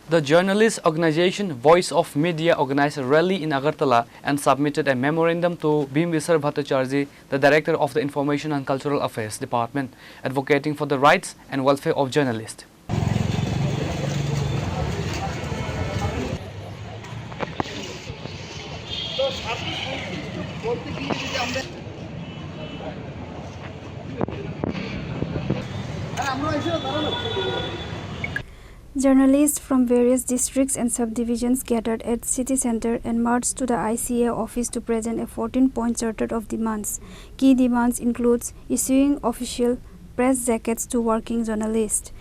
The journalist organization Voice of Media organized a rally in Agartala and submitted a memorandum to Bhimvisar Bhattacharjee, the Director of the Information and Cultural Affairs Department, advocating for the rights and welfare of journalists. Journalists from various districts and subdivisions gathered at city center and marched to the ICA office to present a 14-point charter of demands. Key demands includes issuing official press jackets to working journalists,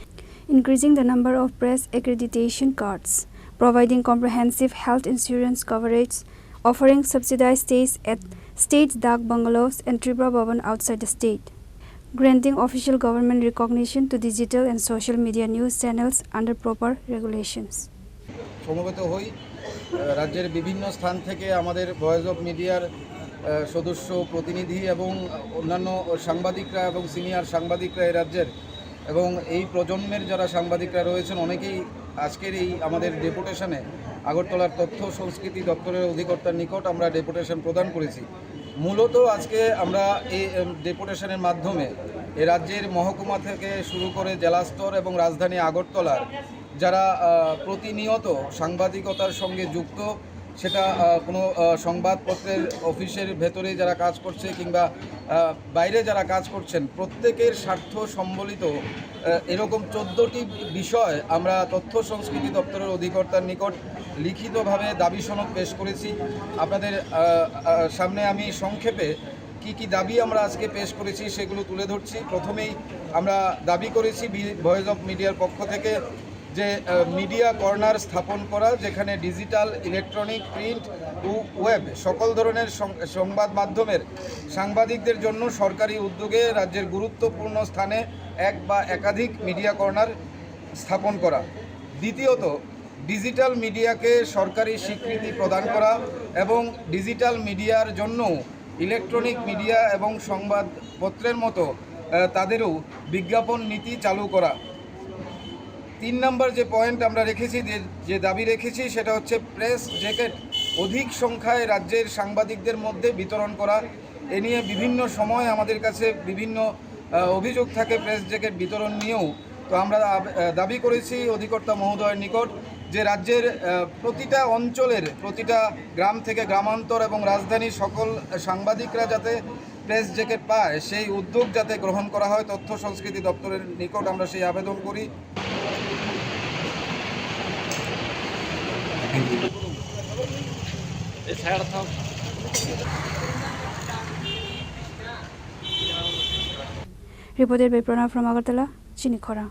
increasing the number of press accreditation cards, providing comprehensive health insurance coverage, offering subsidized stays at state dak bungalows and Tripura Bhavan outside the state, granting official government recognition to digital and social media news channels under proper regulations. সমবেত হই রাজ্যের বিভিন্ন স্থান থেকে আমাদের voice of মিডিয়ার সদস্য প্রতিনিধি এবং অন্যান্য সাংবাদিকরা এবং সিনিয়র সাংবাদিকরা এই রাজ্যের এবং এই প্রজন্মের যারা সাংবাদিকরা রয়েছেন অনেকেই আজকের এই আমাদের ডেপুটেশনে আগরতলার তথ্য সংস্কৃতি দপ্তরের অধিকর্তার নিকট আমরা ডেপুটেশন প্রদান করেছি। মূলত আজকে আমরা এই ডেপুটেশনের মাধ্যমে এ রাজ্যের মহকুমা থেকে শুরু করে জেলা স্তর এবং রাজধানী আগরতলার যারা প্রতিনিয়ত সাংবাদিকতার সঙ্গে যুক্ত, সেটা কোনো সংবাদপত্রের অফিসের ভেতরে যারা কাজ করছে কিংবা বাইরে যারা কাজ করছেন, প্রত্যেকের স্বার্থ সম্বলিত এরকম 14টি বিষয় আমরা তথ্য সংস্কৃতি দপ্তরের অধিকর্তার নিকট লিখিতভাবে দাবি সনদ পেশ করেছি। আপনাদের সামনে আমি সংক্ষেপে কি দাবি আমরা আজকে পেশ করেছি সেগুলো তুলে ধরছি। প্রথমেই আমরা দাবি করেছি ভয়েস অফ মিডিয়ার পক্ষ থেকে যে মিডিয়া কর্নার স্থাপন করা, যেখানে ডিজিটাল, ইলেকট্রনিক, প্রিন্ট ও ওয়েব সকল ধরনের সংবাদ মাধ্যমের সাংবাদিকদের জন্য সরকারি উদ্যোগে রাজ্যের গুরুত্বপূর্ণ স্থানে এক বা একাধিক মিডিয়া কর্নার স্থাপন করা। দ্বিতীয়ত, ডিজিটাল মিডিয়াকে সরকারি স্বীকৃতি প্রদান করা এবং ডিজিটাল মিডিয়ার জন্য ইলেকট্রনিক মিডিয়া এবং সংবাদপত্রের মতো তাদেরও বিজ্ঞাপন নীতি চালু করা। 3 নম্বর যে পয়েন্ট আমরা রেখেছি, যে দাবি রেখেছি, সেটা হচ্ছে প্রেস জ্যাকেট অধিক সংখ্যায় রাজ্যের সাংবাদিকদের মধ্যে বিতরণ করা। এ নিয়ে বিভিন্ন সময় আমাদের কাছে বিভিন্ন অভিযোগ থাকে প্রেস জ্যাকেট বিতরণ নিয়েও। তো আমরা দাবি করেছি অধিকর্তা মহোদয়ের নিকট যে রাজ্যের প্রতিটা অঞ্চলের, প্রতিটা গ্রাম থেকে গ্রামান্তর এবং রাজধানীর সকল সাংবাদিকরা যাতে প্রেস জ্যাকেট পায় সেই উদ্যোগ যাতে গ্রহণ করা হয়, তথ্য সংস্কৃতি দপ্তরের নিকট আমরা সেই আবেদন করি। Reported by Pranav from Agartala, Chinikhora.